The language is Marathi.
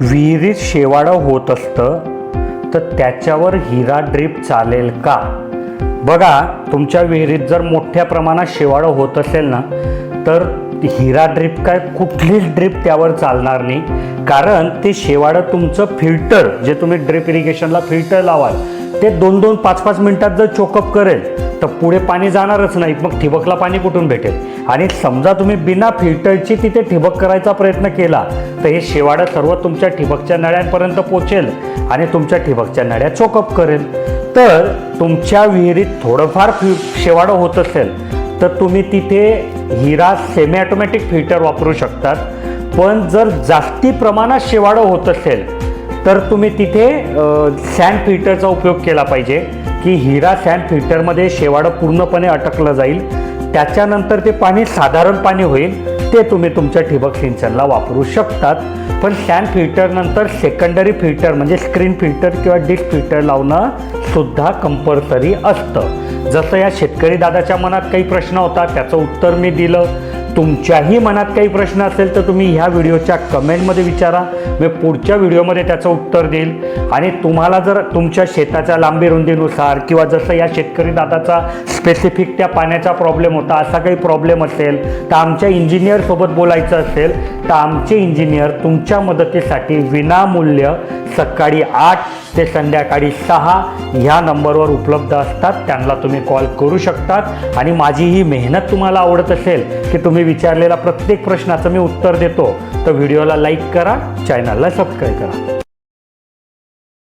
विहिरीत शेवाळं होत असतं तर त्याच्यावर हिरा ड्रीप चालेल का? बघा, तुमच्या विहिरीत जर मोठ्या प्रमाणात शेवाळं होत असेल ना तर हिरा ड्रीप काय कुठलीच ड्रीप त्यावर चालणार नाही. कारण ते शेवाळं तुमचं फिल्टर, जे तुम्ही ड्रीप इरिगेशनला फिल्टर लावाल ते 2-2, 5-5 मिनिटात जर चोकअप करेल तर पुढे पाणी जाणारच नाही. मग ठिबकला पाणी कुठून भेटेल? आणि समजा तुम्ही बिना फिल्टरची तिथे ठिबक करायचा प्रयत्न केला तर हे शेवाळं सर्व तुमच्या ठिबकच्या नळ्यांपर्यंत पोचेल आणि तुमच्या ठिबकच्या नळ्या चोकअप करेल. तर तुमच्या विहिरीत थोडंफार शेवाळं होत असेल तर तुम्ही तिथे हिरा सेमी ऑटोमॅटिक फिल्टर वापरू शकतात. पण जर जास्ती प्रमाणात शेवाळं होत असेल तर तुम्ही तिथे सँड फिल्टरचा उपयोग केला पाहिजे की हिरा सँड फिल्टरमध्ये शेवाळं पूर्णपणे अटकलं जाईल. त्याच्यानंतर ते पाणी साधारण पाणी होईल, ते तुम्ही तुमच्या ठिबक सिंचनला वापरू शकतात. पण सँड फिल्टरनंतर सेकंडरी फिल्टर म्हणजे स्क्रीन फिल्टर किंवा डिश फिल्टर लावणं सुद्धा कंपल्सरी असतं. जसं या शेतकरी दादाच्या मनात काही प्रश्न होता त्याचं उत्तर मी दिलं. तुमच्याही मनात काही प्रश्न असेल तर तुम्ही ह्या व्हिडिओच्या कमेंटमध्ये विचारा, मी पुढच्या व्हिडिओमध्ये त्याचं उत्तर देईल. आणि तुम्हाला जर तुमच्या शेताच्या लांबी रुंदीनुसार किंवा जसं या शेतकरी दादाचा स्पेसिफिक त्या पाण्याचा प्रॉब्लेम होता असा काही प्रॉब्लेम असेल तर आमच्या इंजिनियरसोबत बोलायचं असेल तर आमचे इंजिनियर तुमच्या मदतीसाठी विनामूल्य सकाळी 8 ते संध्याकाळी 6 ह्या नंबरवर उपलब्ध असतात. त्यांना तुम्ही कॉल करू शकतात. आणि माझी ही मेहनत तुम्हाला आवडत असेल की तुम्ही विचारलेला प्रत्येक प्रश्नाचं मी उत्तर देतो तर व्हिडिओला लाईक करा, चॅनलला सबस्क्राईब करा.